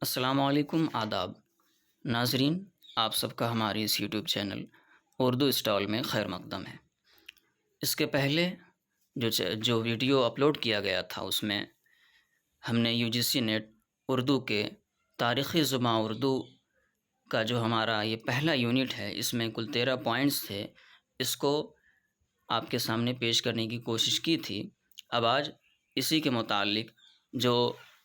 السلام علیکم، آداب ناظرین، آپ سب کا ہمارے اس یوٹیوب چینل اردو اسٹال میں خیر مقدم ہے۔ اس کے پہلے جو ویڈیو اپلوڈ کیا گیا تھا اس میں ہم نے U G C NET Urdu کے تاریخی زباں اردو کا جو ہمارا یہ پہلا یونٹ ہے، اس میں کل 13 پوائنٹس تھے، اس کو آپ کے سامنے پیش کرنے کی کوشش کی تھی۔ اب آج اسی کے متعلق جو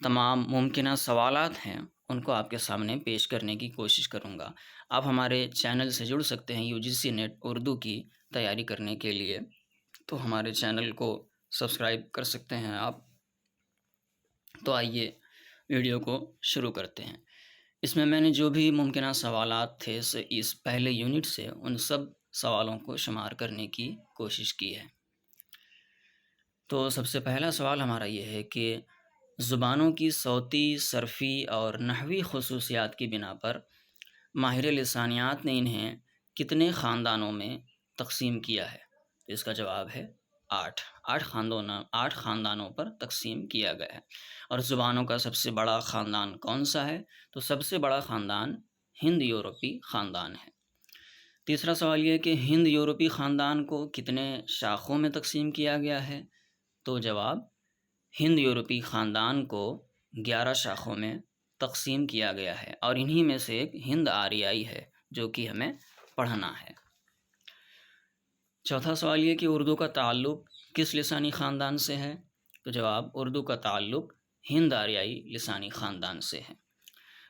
تمام ممکنہ سوالات ہیں ان کو آپ کے سامنے پیش کرنے کی کوشش کروں گا۔ آپ ہمارے چینل سے جڑ سکتے ہیں U G C NET Urdu کی تیاری کرنے کے لیے، تو ہمارے چینل کو سبسکرائب کر سکتے ہیں آپ۔ تو آئیے ویڈیو کو شروع کرتے ہیں۔ اس میں نے جو بھی ممکنہ سوالات تھے اس پہلے یونٹ سے ان سب سوالوں کو شمار کرنے کی کوشش کی ہے۔ تو سب سے پہلا سوال ہمارا یہ ہے کہ زبانوں کی صوتی، صرفی اور نحوی خصوصیات کی بنا پر ماہر لسانیات نے انہیں کتنے خاندانوں میں تقسیم کیا ہے؟ تو اس کا جواب ہے 8 خاندانوں پر تقسیم کیا گیا ہے۔ اور زبانوں کا سب سے بڑا خاندان کون سا ہے؟ تو سب سے بڑا خاندان ہند یورپی خاندان ہے۔ تیسرا سوال یہ ہے کہ ہند یورپی خاندان کو کتنے شاخوں میں تقسیم کیا گیا ہے؟ تو جواب، ہند یورپی خاندان کو 11 شاخوں میں تقسیم کیا گیا ہے، اور انہی میں سے ایک ہند آریائی ہے جو کہ ہمیں پڑھنا ہے۔ چوتھا سوال یہ کہ اردو کا تعلق کس لسانی خاندان سے ہے؟ تو جواب، اردو کا تعلق ہند آریائی لسانی خاندان سے ہے۔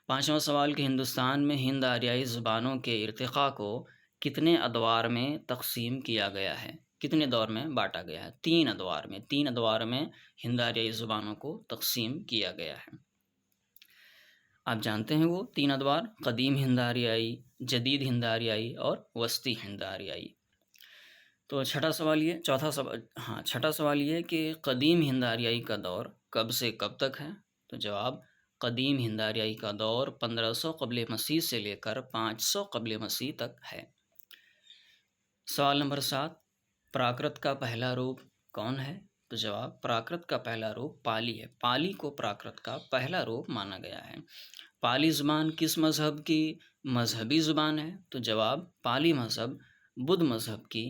پانچواں سوال کہ ہندوستان میں ہند آریائی زبانوں کے ارتقاء کو کتنے ادوار میں تقسیم کیا گیا ہے؟ کتنے دور میں بانٹا گیا ہے؟ 3 ادوار میں ہند آریائی زبانوں کو تقسیم کیا گیا ہے۔ آپ جانتے ہیں وہ 3 ادوار: قدیم ہند آریائی، جدید ہند آریائی اور وسطی ہند آریائی۔ تو چھٹا سوال یہ کہ قدیم ہند آریائی کا دور کب سے کب تک ہے؟ تو جواب، قدیم ہند آریائی کا دور 1500 قبل مسیح سے لے کر 500 قبل مسیح تک ہے۔ سوال نمبر 7، پراکرت کا پہلا روپ کون ہے؟ تو جواب، پراکرت کا پہلا روپ پالی ہے۔ پالی کو پراکرت کا پہلا روپ مانا گیا ہے۔ پالی زبان کس مذہب کی مذہبی زبان ہے؟ تو جواب، پالی مذہب بدھ مذہب کی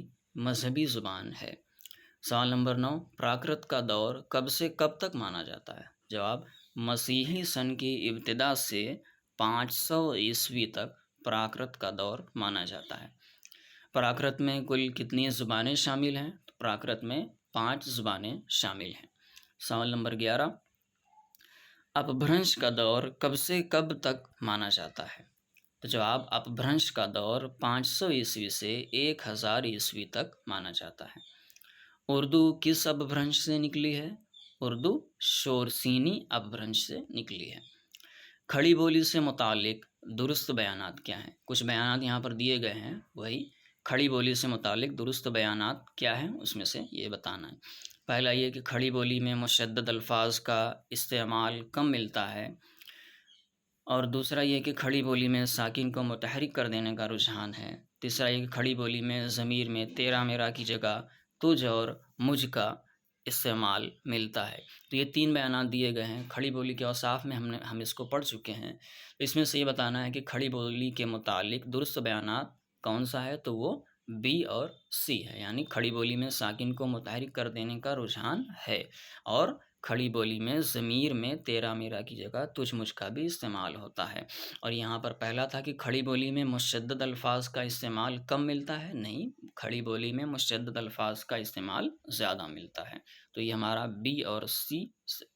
مذہبی زبان ہے۔ سوال نمبر 9، پراکرت کا دور کب سے کب تک مانا جاتا ہے؟ جواب، مسیحی سن کی ابتدا سے 500 عیسوی تک پراکرت کا دور مانا جاتا ہے۔ پراکرت میں کل کتنی زبانیں شامل ہیں؟ تو پراکرت میں 5 زبانیں شامل ہیں۔ سوال نمبر 11، اپبھرنش کا دور کب سے کب تک مانا جاتا ہے؟ تو جواب، اپبھرنش کا دور 500 عیسوی سے 1000 عیسوی تک مانا جاتا ہے۔ اردو کس اپبھرنش سے نکلی ہے؟ اردو شورسینی اپبھرنش سے نکلی ہے۔ کھڑی بولی سے متعلق درست بیانات کیا ہیں؟ کچھ بیانات یہاں پر دیے گئے ہیں، وہی کھڑی بولی سے متعلق درست بیانات کیا ہیں اس میں سے یہ بتانا ہے۔ پہلا یہ کہ کھڑی بولی میں مشدد الفاظ کا استعمال کم ملتا ہے، اور دوسرا یہ کہ کھڑی بولی میں ساکن کو متحرک کر دینے کا رجحان ہے۔ تیسرا یہ کہ کھڑی بولی میں ضمیر میں تیرا میرا کی جگہ تجھ اور مجھ کا استعمال ملتا ہے۔ تو یہ 3 بیانات دیے گئے ہیں۔ کھڑی بولی کے اوصاف میں ہم اس کو پڑھ چکے ہیں۔ اس میں سے یہ بتانا ہے کہ کھڑی بولی کے متعلق درست بیانات کون سا ہے؟ تو وہ بی اور سی ہے، یعنی کھڑی بولی میں ساکن کو متحرک کر دینے کا رجحان ہے، اور کھڑی بولی میں ضمیر میں تیرا میرا کی جگہ تجھ مجھ کا بھی استعمال ہوتا ہے۔ اور یہاں پر پہلا تھا کہ کھڑی بولی میں مشدد الفاظ کا استعمال کم ملتا ہے، نہیں، کھڑی بولی میں مشدد الفاظ کا استعمال زیادہ ملتا ہے۔ تو یہ ہمارا بی اور سی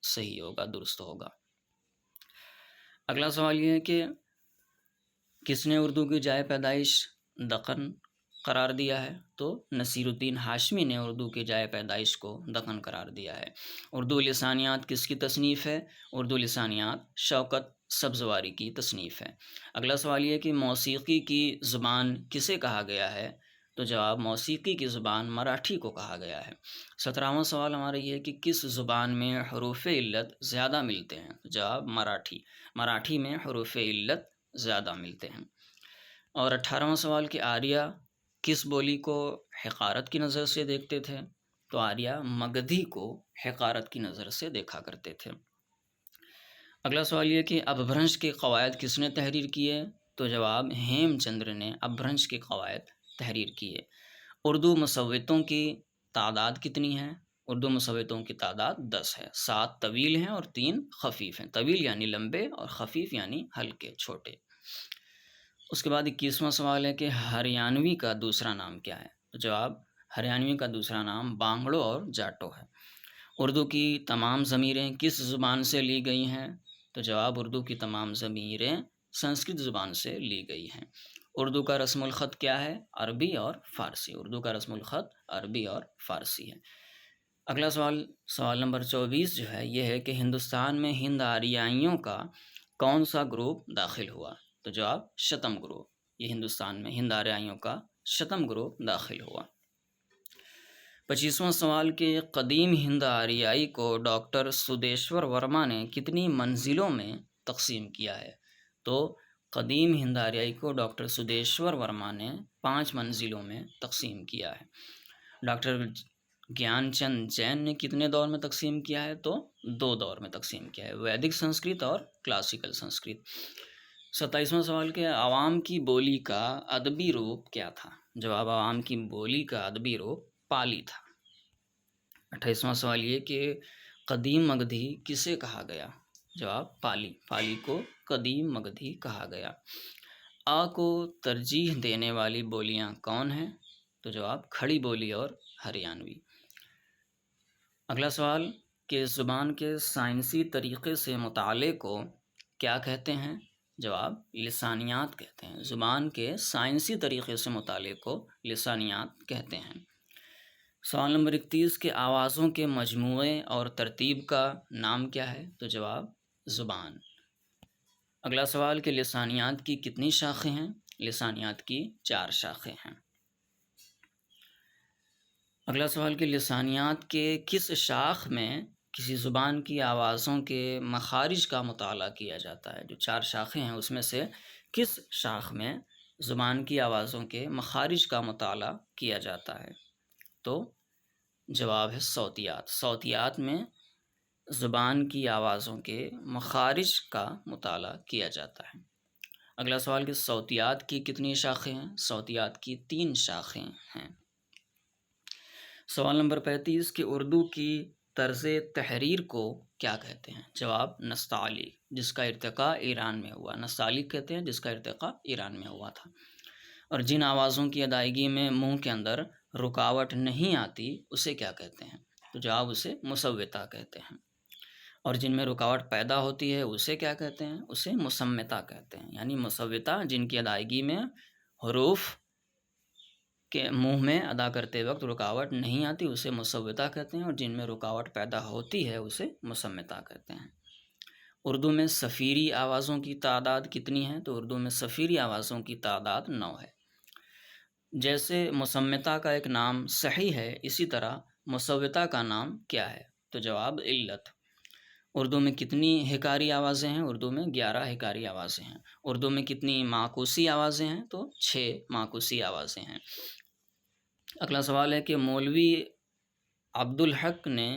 صحیح ہوگا، درست ہوگا۔ اگلا سوال یہ ہے کہ کس نے اردو کی جائے پیدائش دکن قرار دیا ہے؟ تو نصیر الدین ہاشمی نے اردو کی جائے پیدائش کو دکن قرار دیا ہے۔ اردو لسانیات کس کی تصنیف ہے؟ اردو لسانیات شوکت سبزواری کی تصنیف ہے۔ اگلا سوال یہ کہ موسیقی کی زبان کسے کہا گیا ہے؟ تو جواب، موسیقی کی زبان مراٹھی کو کہا گیا ہے۔ 17واں سوال ہمارا یہ ہے کہ کس زبان میں حروف علت زیادہ ملتے ہیں؟ تو جواب، مراٹھی میں حروف علت زیادہ ملتے ہیں۔ اور 18واں سوال کہ آریہ کس بولی کو حقارت کی نظر سے دیکھتے تھے؟ تو آریہ مگدھی کو حقارت کی نظر سے دیکھا کرتے تھے۔ اگلا سوال یہ کہ اپبھرنش کے قواعد کس نے تحریر کیے؟ تو جواب ہیم چندر نے اپبھرنش کے قواعد تحریر کیے۔ اردو مصوتوں کی تعداد کتنی ہے؟ اردو مصوتوں کی تعداد 10 ہے، 7 طویل ہیں اور 3 خفیف ہیں۔ طویل یعنی لمبے اور خفیف یعنی ہلکے چھوٹے۔ اس کے بعد 21واں سوال ہے کہ ہریانوی کا دوسرا نام کیا ہے؟ تو جواب ہریانوی کا دوسرا نام بانگڑو اور جاٹو ہے۔ اردو کی تمام ضمیریں کس زبان سے لی گئی ہیں؟ تو جواب اردو کی تمام ضمیریں سنسکرت زبان سے لی گئی ہیں۔ اردو کا رسم الخط کیا ہے؟ عربی اور فارسی۔ اردو کا رسم الخط عربی اور فارسی ہے۔ اگلا سوال، سوال نمبر 24 جو ہے یہ ہے کہ ہندوستان میں ہند آریائیوں کا کون سا گروپ داخل ہوا؟ تو جواب شتم گروپ۔ یہ ہندوستان میں ہند آریائیوں کا شتم گروپ داخل ہوا۔ 25واں سوال کہ قدیم ہند آریائی کو ڈاکٹر سدیشور ورما نے کتنی منزلوں میں تقسیم کیا ہے؟ تو قدیم ہند آریائی کو ڈاکٹر سدیشور ورما نے 5 منزلوں میں تقسیم کیا ہے۔ ڈاکٹر گیان چند جین نے کتنے دور میں تقسیم کیا ہے؟ تو 2 دور میں تقسیم کیا ہے، ویدک سنسکرت اور کلاسیکل سنسکرت۔ 27واں سوال کہ عوام کی بولی کا ادبی روپ کیا تھا؟ جواب عوام کی بولی کا ادبی روپ پالی تھا۔ 28واں سوال یہ کہ قدیم مگدھی کسے کہا گیا؟ جواب پالی۔ پالی کو قدیم مگدھی کہا گیا۔ آ کو ترجیح دینے والی بولیاں کون ہیں؟ تو جواب کھڑی بولی اور ہریانوی۔ اگلا سوال کہ زبان کے سائنسی طریقے سے مطالعے کو کیا کہتے ہیں؟ جواب لسانیات کہتے ہیں۔ زبان کے سائنسی طریقے سے مطالعے کو لسانیات کہتے ہیں۔ سوال نمبر 31 کے آوازوں کے مجموعے اور ترتیب کا نام کیا ہے؟ تو جواب زبان۔ اگلا سوال کہ لسانیات کی کتنی شاخیں ہیں؟ لسانیات کی 4 شاخیں ہیں۔ اگلا سوال کہ لسانیات کے کس شاخ میں کسی زبان کی آوازوں کے مخارج کا مطالعہ کیا جاتا ہے؟ جو 4 شاخیں ہیں اس میں سے کس شاخ میں زبان کی آوازوں کے مخارج کا مطالعہ کیا جاتا ہے؟ تو جواب ہے صوتیات۔ صوتیات میں زبان کی آوازوں کے مخارج کا مطالعہ کیا جاتا ہے۔ اگلا سوال کہ صوتیات کی کتنی شاخیں ہیں؟ صوتیات کی 3 شاخیں ہیں۔ سوال نمبر 35 کہ اردو کی طرز تحریر کو کیا کہتے ہیں؟ جواب نستعلیق، جس کا ارتقاء ایران میں ہوا۔ نستعلیق کہتے ہیں جس کا ارتقاء ایران میں ہوا تھا۔ اور جن آوازوں کی ادائیگی میں منہ کے اندر رکاوٹ نہیں آتی اسے کیا کہتے ہیں؟ تو جواب اسے مصوتہ کہتے ہیں۔ اور جن میں رکاوٹ پیدا ہوتی ہے اسے کیا کہتے ہیں؟ اسے مصمتہ کہتے ہیں۔ یعنی مصوتہ جن کی ادائیگی میں حروف کے منہ میں ادا کرتے وقت رکاوٹ نہیں آتی اسے مصوتہ کہتے ہیں، اور جن میں رکاوٹ پیدا ہوتی ہے اسے مصمتہ کہتے ہیں۔ اردو میں صفیری آوازوں کی تعداد کتنی ہے؟ تو اردو میں صفیری آوازوں کی تعداد 9 ہے۔ جیسے مصمتہ کا ایک نام صحیح ہے اسی طرح مصوتہ کا نام کیا ہے؟ تو جواب علت۔ اردو میں کتنی حکاری آوازیں ہیں؟ اردو میں 11 حکاری آوازیں ہیں۔ اردو میں کتنی معکوسی آوازیں ہیں؟ تو 6 معکوسی آوازیں ہیں۔ اگلا سوال ہے کہ مولوی عبدالحق نے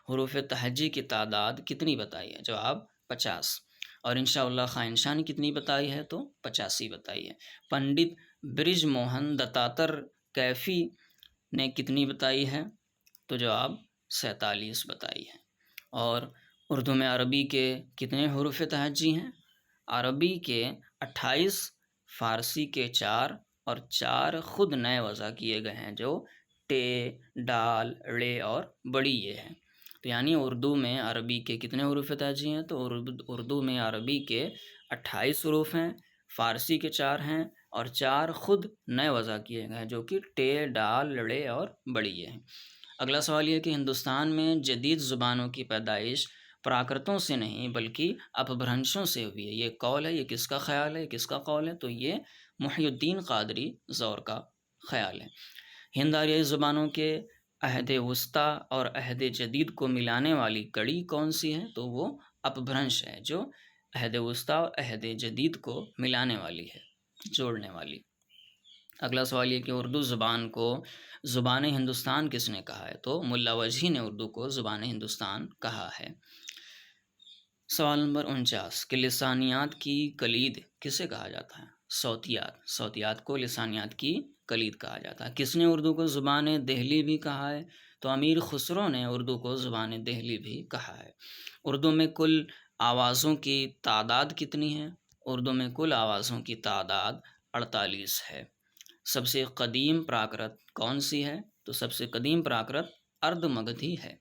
حروف تہجی کی تعداد کتنی بتائی ہے؟ جواب 50۔ اور انشاءاللہ خواہ انشاء نے کتنی بتائی ہے؟ تو 85 بتائی ہے۔ پنڈت برج موہن دتاتر کیفی نے کتنی بتائی ہے؟ تو جواب 47 بتائی ہے۔ اور اردو میں عربی کے کتنے حروف تہجی ہیں؟ عربی کے 28، فارسی کے 4 اور 4 خود نئے وضع کیے گئے ہیں جو ٹے، ڈال، ڑے اور بڑی یہ ہیں۔ تو یعنی اردو میں عربی کے کتنے حروف تہجی ہیں؟ تو اردو میں عربی کے 28 حروف ہیں، فارسی کے 4 ہیں اور 4 خود نئے وضع کیے گئے ہیں جو کہ ٹے، ڈال، ڑے اور بڑی یہ ہیں۔ اگلا سوال یہ کہ ہندوستان میں جدید زبانوں کی پیدائش پراکرتوں سے نہیں بلکہ اپبھرنشوں سے ہوئی ہے، یہ قول ہے، یہ کس کا خیال ہے، کس کا قول ہے؟ تو یہ محی الدین قادری زور کا خیال ہے۔ ہند آریائی زبانوں کے عہد وسطیٰ اور عہد جدید کو ملانے والی کڑی کون سی ہے؟ تو وہ اپبھرنش ہے جو عہد وسطیٰ اور عہد جدید کو ملانے والی ہے، جوڑنے والی۔ اگلا سوال یہ کہ اردو زبان کو زبان ہندوستان کس نے کہا ہے؟ تو ملا وجہی نے اردو کو زبان ہندوستان کہا ہے۔ سوال نمبر 49 کہ لسانیات کی کلید کسے کہا جاتا ہے؟ صوتیات کو لسانیات کی کلید کہا جاتا ہے۔ کس نے اردو کو زبان دہلی بھی کہا ہے؟ تو امیر خسرو نے اردو کو زبان دہلی بھی کہا ہے۔ اردو میں کل آوازوں کی تعداد کتنی ہے؟ اردو میں کل آوازوں کی تعداد 48 ہے۔ سب سے قدیم پراکرت کون سی ہے؟ تو سب سے قدیم پراکرت ارد مگدھی ہے۔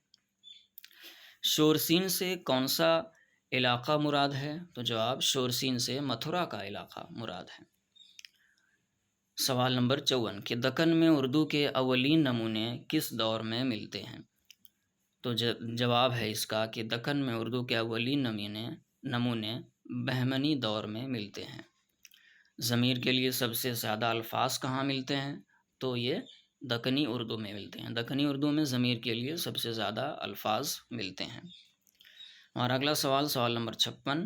شورسین سے کون سا علاقہ مراد ہے؟ تو جواب شورسین سے متھرا کا علاقہ مراد ہے۔ سوال نمبر 54 کہ دکن میں اردو کے اولین نمونے کس دور میں ملتے ہیں؟ تو جواب ہے اس کا کہ دکن میں اردو کے اولین نمونے بہمنی دور میں ملتے ہیں۔ ضمیر کے لیے سب سے زیادہ الفاظ کہاں ملتے ہیں؟ تو یہ دکنی اردو میں ملتے ہیں۔ دکنی اردو میں ضمیر کے لیے سب سے زیادہ الفاظ ملتے ہیں۔ اور اگلا سوال نمبر 56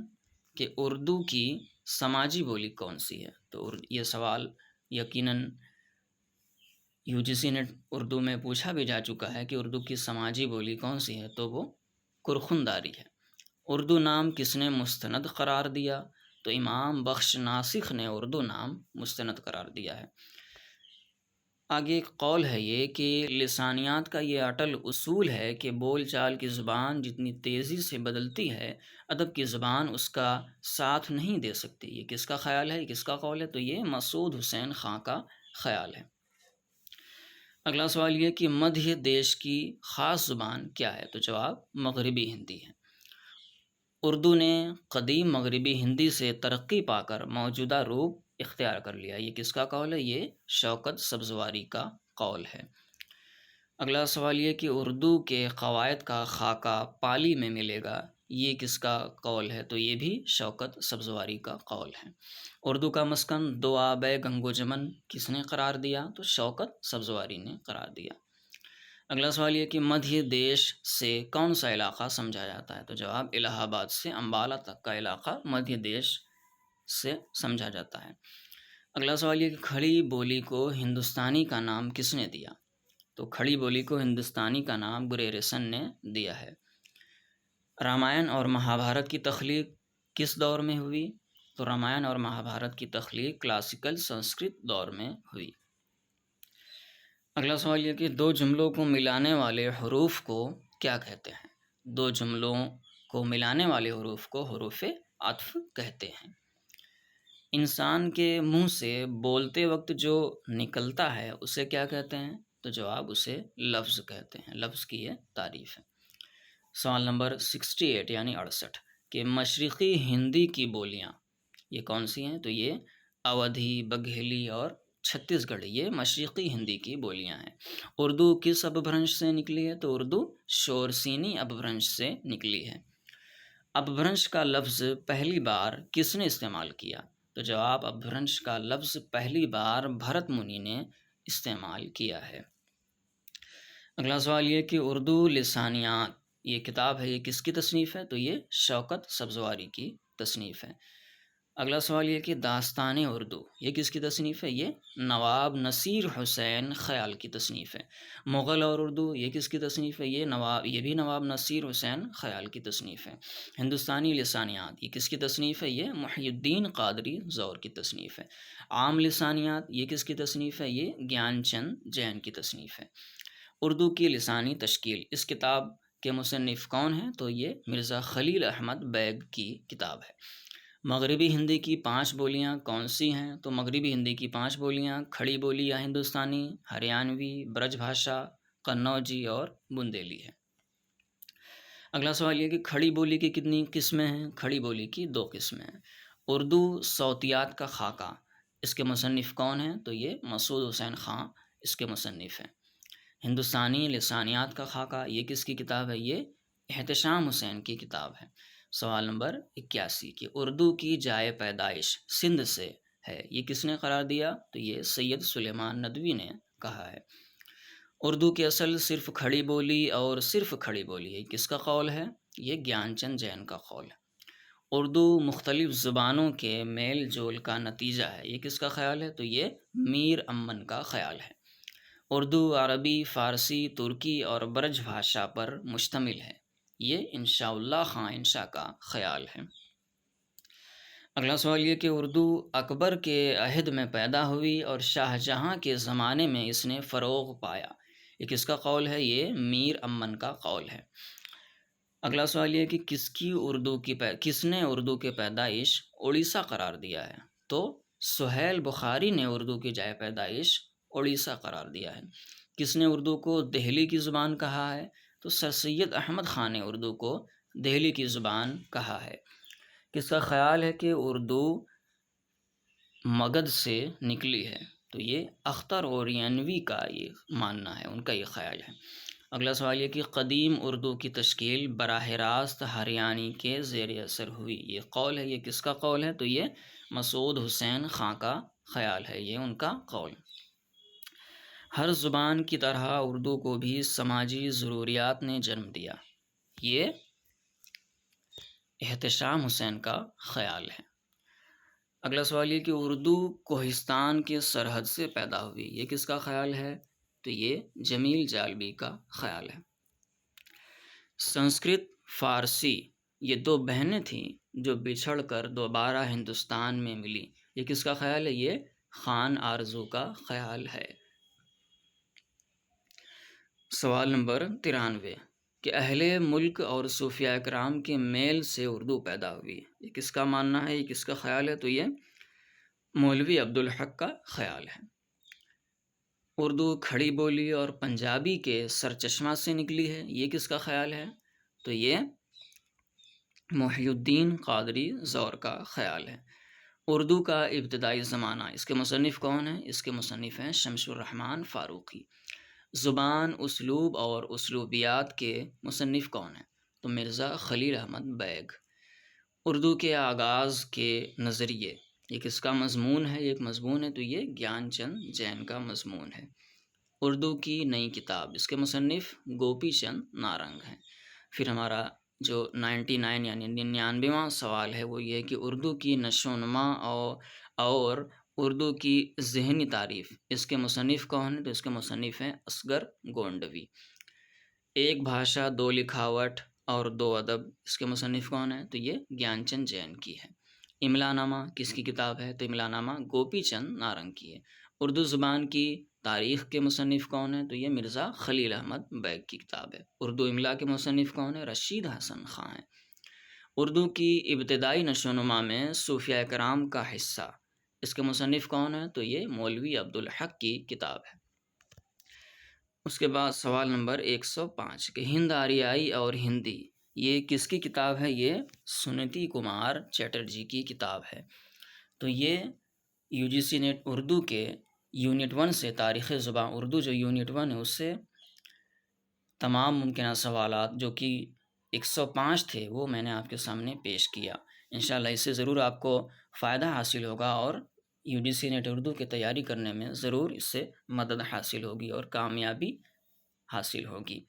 کہ اردو کی سماجی بولی کون سی ہے؟ تو یہ سوال یقیناً UGC نیٹ اردو میں پوچھا بھی جا چکا ہے کہ اردو کی سماجی بولی کون سی ہے، تو وہ کرخنداری ہے۔ اردو نام کس نے مستند قرار دیا؟ تو امام بخش ناسخ نے اردو نام مستند قرار دیا ہے۔ آگے ایک قول ہے یہ کہ لسانیات کا یہ اٹل اصول ہے کہ بول چال کی زبان جتنی تیزی سے بدلتی ہے، ادب کی زبان اس کا ساتھ نہیں دے سکتی۔ یہ کس کا خیال ہے؟ کس کا قول ہے؟ تو یہ مسعود حسین خان کا خیال ہے۔ اگلا سوال یہ کہ مدھیہ دیش کی خاص زبان کیا ہے؟ تو جواب مغربی ہندی ہے۔ اردو نے قدیم مغربی ہندی سے ترقی پا کر موجودہ روپ اختیار کر لیا۔ یہ کس کا قول ہے؟ یہ شوکت سبزواری کا قول ہے۔ اگلا سوال یہ کہ اردو کے قواعد کا خاکہ پالی میں ملے گا۔ یہ کس کا قول ہے؟ تو یہ بھی شوکت سبزواری کا قول ہے۔ اردو کا مسکن دو آب گنگ و جمن کس نے قرار دیا؟ تو شوکت سبزواری نے قرار دیا۔ اگلا سوال یہ کہ مدھیہ دیش سے کون سا علاقہ سمجھا جاتا ہے؟ تو جواب الہ آباد سے امبالہ تک کا علاقہ مدھیہ دیش سے سمجھا جاتا ہے۔ اگلا سوال یہ کہ کھڑی بولی کو ہندوستانی کا نام کس نے دیا؟ تو کھڑی بولی کو ہندوستانی کا نام گریرسن نے دیا ہے۔ رامائن اور مہابھارت کی تخلیق کس دور میں ہوئی؟ تو رامائن اور مہابھارت کی تخلیق کلاسیکل سنسکرت دور میں ہوئی۔ اگلا سوال یہ کہ دو جملوں کو ملانے والے حروف کو کیا کہتے ہیں؟ دو جملوں کو ملانے والے حروف کو حروف عطف کہتے ہیں۔ انسان کے منہ سے بولتے وقت جو نکلتا ہے اسے کیا کہتے ہیں؟ تو جواب اسے لفظ کہتے ہیں۔ لفظ کی یہ تعریف ہے۔ سوال نمبر 68 یعنی 68 کہ مشرقی ہندی کی بولیاں یہ کون سی ہیں؟ تو یہ اودھی، بگھیلی اور چھتیس گڑھی یہ مشرقی ہندی کی بولیاں ہیں۔ اردو کس اپبھرنش سے نکلی ہے؟ تو اردو شورسینی اپبھرنش سے نکلی ہے۔ اپبھرنش کا لفظ پہلی بار کس نے استعمال کیا؟ تو جواب اپبھرنش کا لفظ پہلی بار بھرت منی نے استعمال کیا ہے۔ اگلا سوال یہ کہ اردو لسانیات یہ کتاب ہے، یہ کس کی تصنیف ہے؟ تو یہ شوکت سبزواری کی تصنیف ہے۔ اگلا سوال یہ کہ داستان اردو یہ کس کی تصنیف ہے؟ یہ نواب نصیر حسین خیال کی تصنیف ہے۔ مغل اور اردو یہ کس کی تصنیف ہے؟ یہ بھی نواب نصیر حسین خیال کی تصنیف ہے۔ ہندوستانی لسانیات یہ کس کی تصنیف ہے؟ یہ محی الدین قادری زور کی تصنیف ہے۔ عام لسانیات یہ کس کی تصنیف ہے؟ یہ گیان چند جین کی تصنیف ہے۔ اردو کی لسانی تشکیل اس کتاب کے مصنف کون ہیں؟ تو یہ مرزا خلیل احمد بیگ کی کتاب ہے۔ مغربی ہندی کی 5 بولیاں کون سی ہیں؟ تو مغربی ہندی کی 5 بولیاں کھڑی بولی یا ہندوستانی، ہریانوی، برج بھاشا، قنوجی اور بندیلی ہے۔ اگلا سوال یہ کہ کھڑی بولی کی کتنی قسمیں ہیں؟ کھڑی بولی کی 2 قسمیں ہیں۔ اردو صوتیات کا خاکہ اس کے مصنف کون ہیں؟ تو یہ مسعود حسین خان اس کے مصنف ہیں۔ ہندوستانی لسانیات کا خاکہ یہ کس کی کتاب ہے؟ یہ احتشام حسین کی کتاب ہے۔ سوال نمبر 81 کہ اردو کی جائے پیدائش سندھ سے ہے، یہ کس نے قرار دیا؟ تو یہ سید سلیمان ندوی نے کہا ہے۔ اردو کی اصل صرف کھڑی بولی اور صرف کھڑی بولی ہے، کس کا قول ہے؟ یہ گیان چند جین کا قول ہے۔ اردو مختلف زبانوں کے میل جول کا نتیجہ ہے، یہ کس کا خیال ہے؟ تو یہ میر امن کا خیال ہے۔ اردو عربی، فارسی، ترکی اور برج بھاشا پر مشتمل ہے، یہ انشاءاللہ خاں انشاء کا خیال ہے۔ اگلا سوال یہ کہ اردو اکبر کے عہد میں پیدا ہوئی اور شاہ جہاں کے زمانے میں اس نے فروغ پایا، یہ کس کا قول ہے؟ یہ میر امن کا قول ہے۔ اگلا سوال یہ کہ کس نے اردو کی پیدائش اڑیسہ قرار دیا ہے؟ تو سہیل بخاری نے اردو کی جائے پیدائش اڑیسہ قرار دیا ہے۔ کس نے اردو کو دہلی کی زبان کہا ہے؟ تو سر سید احمد خان نے اردو کو دہلی کی زبان کہا ہے۔ کس کا خیال ہے کہ اردو مگدھ سے نکلی ہے؟ تو یہ اختر اورینوی کا یہ ماننا ہے، ان کا یہ خیال ہے۔ اگلا سوال یہ کہ قدیم اردو کی تشکیل براہ راست ہریانی کے زیر اثر ہوئی، یہ قول ہے، یہ کس کا قول ہے؟ تو یہ مسعود حسین خاں کا خیال ہے، یہ ان کا قول۔ ہر زبان کی طرح اردو کو بھی سماجی ضروریات نے جنم دیا، یہ احتشام حسین کا خیال ہے۔ اگلا سوال یہ کہ اردو کوہستان کے سرحد سے پیدا ہوئی، یہ کس کا خیال ہے؟ تو یہ جمیل جالبی کا خیال ہے۔ سنسکرت فارسی یہ دو بہنیں تھیں جو بچھڑ کر دوبارہ ہندوستان میں ملی، یہ کس کا خیال ہے؟ یہ خان آرزو کا خیال ہے۔ سوال نمبر 93 کہ اہل ملک اور صوفیاء کرام کے میل سے اردو پیدا ہوئی، یہ کس کا ماننا ہے؟ یہ کس کا خیال ہے؟ تو یہ مولوی عبدالحق کا خیال ہے۔ اردو کھڑی بولی اور پنجابی کے سرچشمہ سے نکلی ہے، یہ کس کا خیال ہے؟ تو یہ محی الدین قادری زور کا خیال ہے۔ اردو کا ابتدائی زمانہ، اس کے مصنف کون ہیں؟ اس کے مصنف ہیں شمس الرحمن فاروقی۔ زبان، اسلوب اور اسلوبیات کے مصنف کون ہیں؟ تو مرزا خلیل احمد بیگ۔ اردو کے آغاز کے نظریے، یہ کس کا مضمون ہے؟ ایک مضمون ہے، تو یہ گیان چند جین کا مضمون ہے۔ اردو کی نئی کتاب، اس کے مصنف گوپی چند نارنگ ہیں۔ پھر ہمارا جو 99 یعنی 99واں سوال ہے وہ یہ کہ اردو کی نشو و نما اور اردو کی ذہنی تعریف، اس کے مصنف کون ہیں؟ تو اس کے مصنف ہیں اصغر گونڈوی۔ ایک بھاشا، دو لکھاوٹ اور دو ادب، اس کے مصنف کون ہیں؟ تو یہ گیان چند جین کی ہے۔ املا نامہ کس کی کتاب ہے؟ تو املا نامہ گوپی چند نارنگ کی ہے۔ اردو زبان کی تاریخ کے مصنف کون ہیں؟ تو یہ مرزا خلیل احمد بیگ کی کتاب ہے۔ اردو املا کے مصنف کون ہیں؟ رشید حسن خاں ہیں۔ اردو کی ابتدائی نشو و نما میں صوفیاء کرام کا حصہ، اس کے مصنف کون ہیں؟ تو یہ مولوی عبدالحق کی کتاب ہے۔ اس کے بعد سوال نمبر 105 کہ ہند آریائی اور ہندی، یہ کس کی کتاب ہے؟ یہ سنیتی کمار چیٹرجی کی کتاب ہے۔ تو یہ UGC نیٹ اردو کے یونٹ 1 سے تاریخ زبان اردو جو یونٹ 1 ہے اس سے تمام ممکنہ سوالات جو کہ 105 تھے وہ میں نے آپ کے سامنے پیش کیا۔ انشاءاللہ اس سے ضرور آپ کو فائدہ حاصل ہوگا اور UGC نیٹ اردو کی تیاری کرنے میں ضرور اس سے مدد حاصل ہوگی اور کامیابی حاصل ہوگی۔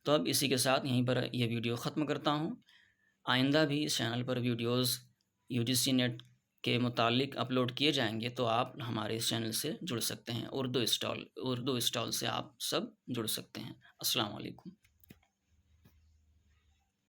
تو اب اسی کے ساتھ یہیں پر یہ ویڈیو ختم کرتا ہوں۔ آئندہ بھی اس چینل پر ویڈیوز UGC نیٹ کے متعلق اپلوڈ کیے جائیں گے تو آپ ہمارے اس چینل سے جڑ سکتے ہیں، اردو اسٹال سے آپ سب جڑ سکتے ہیں۔ السلام علیکم۔